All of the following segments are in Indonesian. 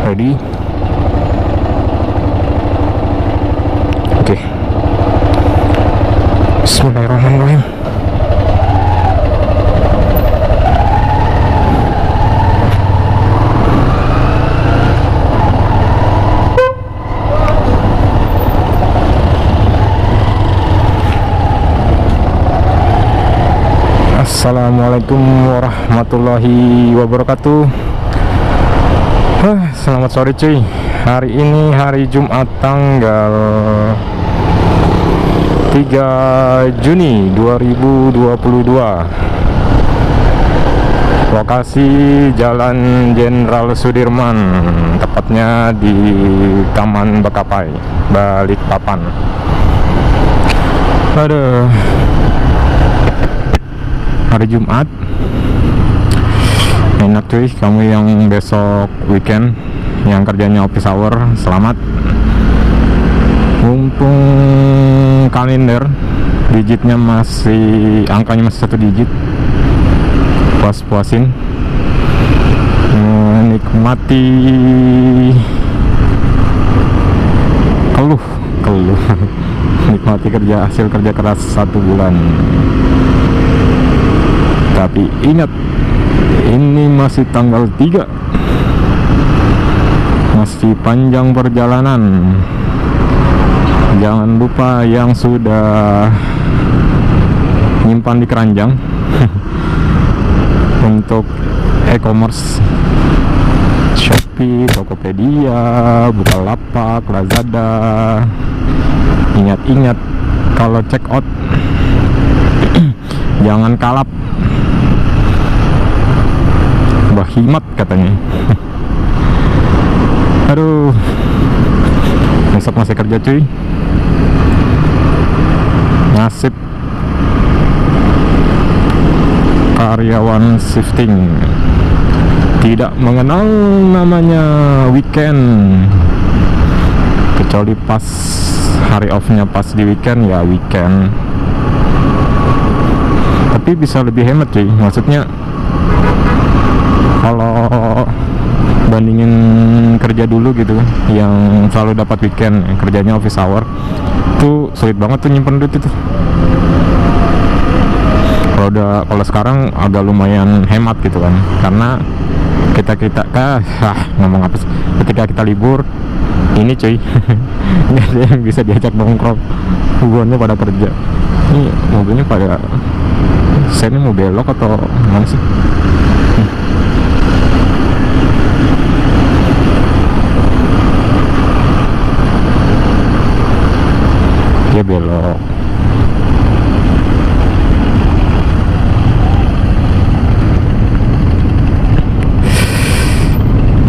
Ready? Oke. Bismillahirrahmanirrahim. Assalamualaikum warahmatullahi wabarakatuh. Selamat sore cuy. Hari ini hari Jumat tanggal 3 Juni 2022. Lokasi Jalan Jenderal Sudirman, tepatnya di Taman Bakapai, Balikpapan. Aduh, hari Jumat enak cuy. Kamu yang besok weekend, yang kerjanya office hour, selamat. Mumpung kalender digitnya masih, angkanya masih 1 digit, puas-puasin, menikmati keluh nikmati hasil kerja keras 1 bulan. Tapi ingat, ini masih tanggal 3, masih panjang perjalanan. Jangan lupa yang sudah nyimpan di keranjang untuk e-commerce, Shopee, Tokopedia, Bukalapak, Lazada. Ingat-ingat kalau check out jangan kalap, bahimat katanya. Aduh, besok masih kerja cuy. Nasib karyawan shifting tidak mengenal namanya weekend, kecuali pas hari off-nya pas di weekend, ya weekend. Tapi bisa lebih hemat cuy, maksudnya kalau bandingin kerja dulu gitu, yang selalu dapat weekend, kerjanya office hour, tuh sulit banget tuh nyimpen duit itu. Kalau sekarang agak lumayan hemat gitu kan, karena ngomong apa sih, ketika kita libur ini cuy, nggak ada yang bisa diajak nongkrong, hubungannya pada kerja. Ini mobilnya pada, saya ini mau belok atau gimana sih? Dia belok.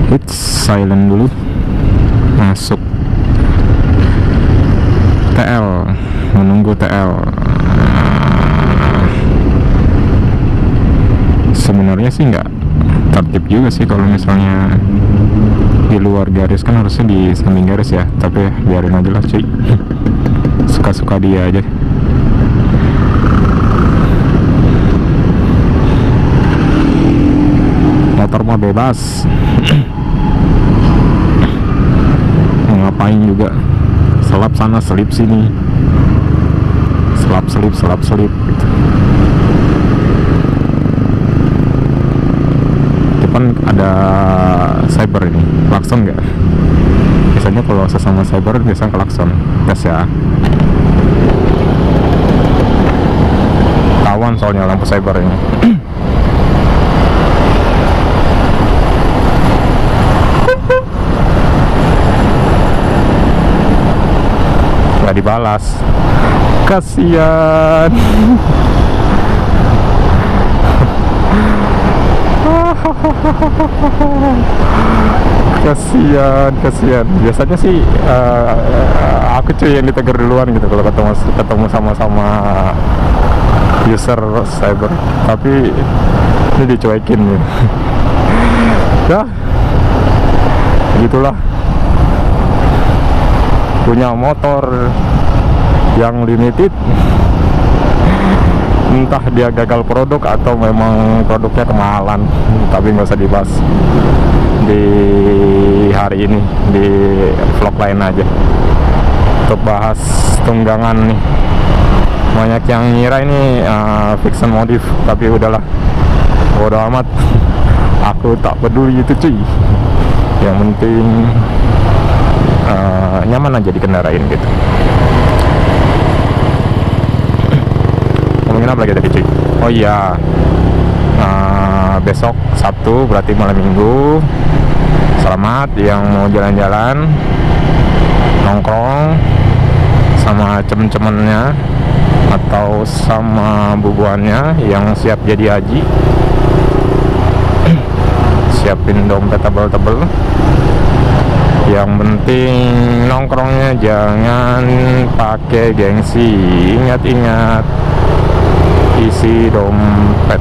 Hit silent dulu. Masuk TL, menunggu TL. Sebenarnya sih nggak tertib juga sih kalau misalnya di luar garis, kan harusnya di samping garis ya, tapi biarin aja lah cuy. Suka-suka dia aja. Motor mah bebas. Mau ngapain juga, selap sana selip sini, selap selip gitu. Depan ada cyber ini, klakson nggak? Biasanya kalau sesama cyber biasanya klakson. Tes ya. Tawan soalnya lampu cyber ini. Nggak dibalas, kasian. kasian. Biasanya sih aku cuy yang ditegur duluan gitu kalau ketemu sama user cyber, tapi ini dicuekin gitu. Ya gitulah, punya motor yang limited entah dia gagal produk atau memang produknya kemahalan, tapi nggak usah dibahas di hari ini, di vlog lain aja. Untuk bahas tunggangan nih, banyak yang ngira ini fiction modif, tapi udahlah, bodo amat. Aku tak peduli itu cuy, yang penting nyaman aja dikendarain gitu. Ngomongin apa lagi tadi cuy? Oh iya, besok Sabtu berarti malam Minggu. Selamat yang mau jalan-jalan, nongkrong sama cemen-cemennya atau sama bubuannya yang siap jadi haji. Siapin dompet tebel-tebel. Yang penting nongkrongnya jangan pakai gengsi. Ingat-ingat, isi dompet.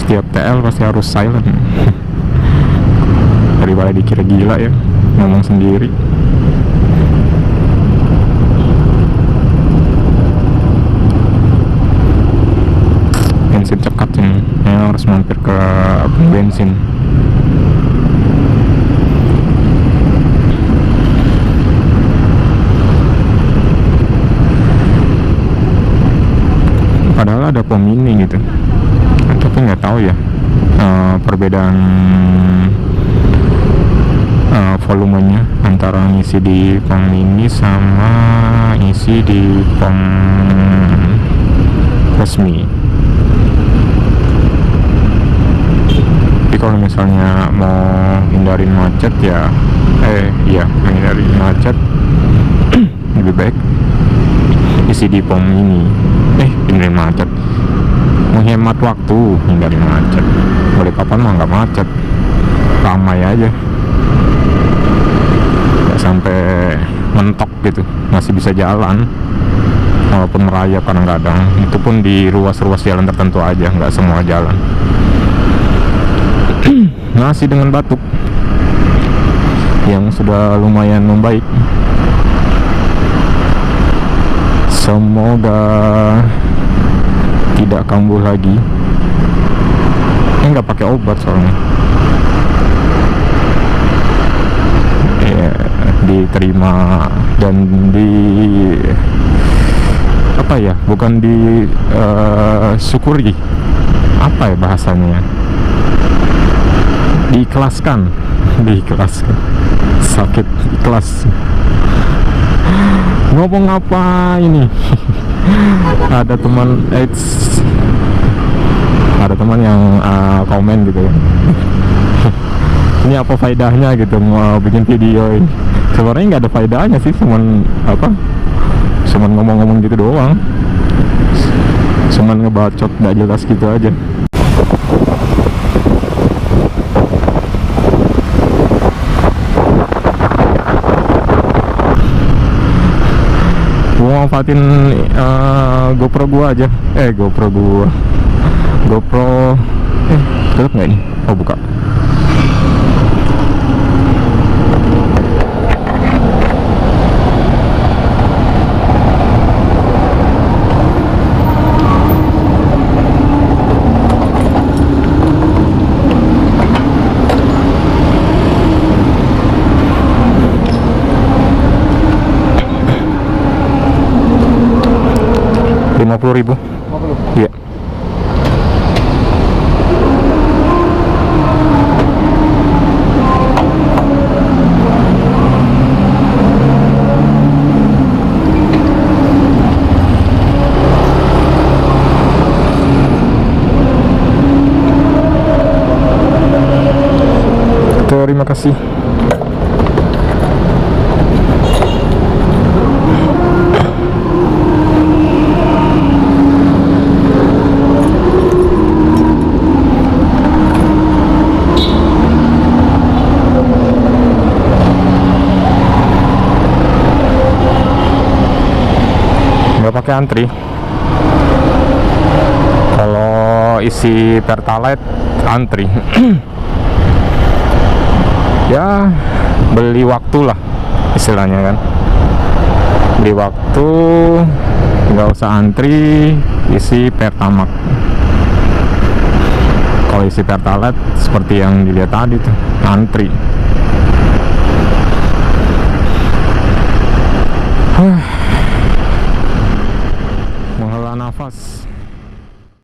Setiap TL pasti harus silent. Daripada dikira gila ya ngomong sendiri. Bensin cekat ini, harus mampir ke bensin. Padahal ada pom mini gitu, tapi nggak tahu ya perbedaan volumenya antara ngisi di pom mini sama isi di pom resmi. Tapi kalau misalnya mau hindarin macet ya hindarin macet lebih baik isi di pom mini. Hindarin macet, menghemat waktu, hindari macet. Boleh kapan mah nggak macet, ramai aja, nggak sampai mentok gitu, masih bisa jalan walaupun merayap kadang-kadang. Itu pun di ruas-ruas jalan tertentu aja, nggak semua jalan. Masih dengan batuk yang sudah lumayan membaik. Semoga tidak kambuh lagi. Ini nggak pakai obat soalnya. Diterima dan bukan syukuri, apa ya bahasanya, diikhlaskan sakit ikhlas. Ngomong apa ini? Ada teman yang komen gitu ya. Ini apa faedahnya gitu mau bikin video ini? Sebenarnya nggak ada faedahnya sih, cuman ngomong-ngomong gitu doang, cuman ngebacot nggak jelas gitu aja. Gua manfaatin GoPro gua aja. GoPro tutup nggak ini? Oh, buka. Rp50.000. Iya. Terima kasih. Nggak pakai antri. Kalau isi Pertalite antri. Ya beli waktu lah, istilahnya kan, beli waktu, nggak usah antri, isi Pertamax. Kalau isi Pertalite seperti yang dilihat tadi tuh, antri. Menghela nafas.